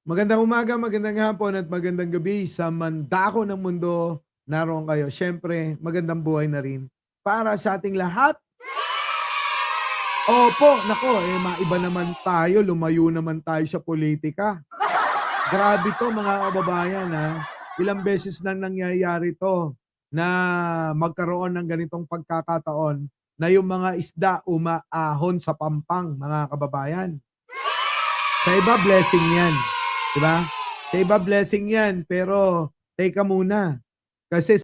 Magandang umaga, magandang hapon at magandang gabi sa mandako ng mundo. Naroon kayo. Siyempre, magandang buhay na rin para sa ating lahat. Opo, nako, maiba naman tayo, lumayo naman tayo sa politika. Grabe 'to mga kababayan, ilang beses nang nangyayari 'to na magkaroon ng ganitong pagkakataon na yung mga isda umaahon sa pampang, mga kababayan. Sa iba blessing 'yan, 'di ba? Sa iba blessing 'yan, pero teka muna, kasi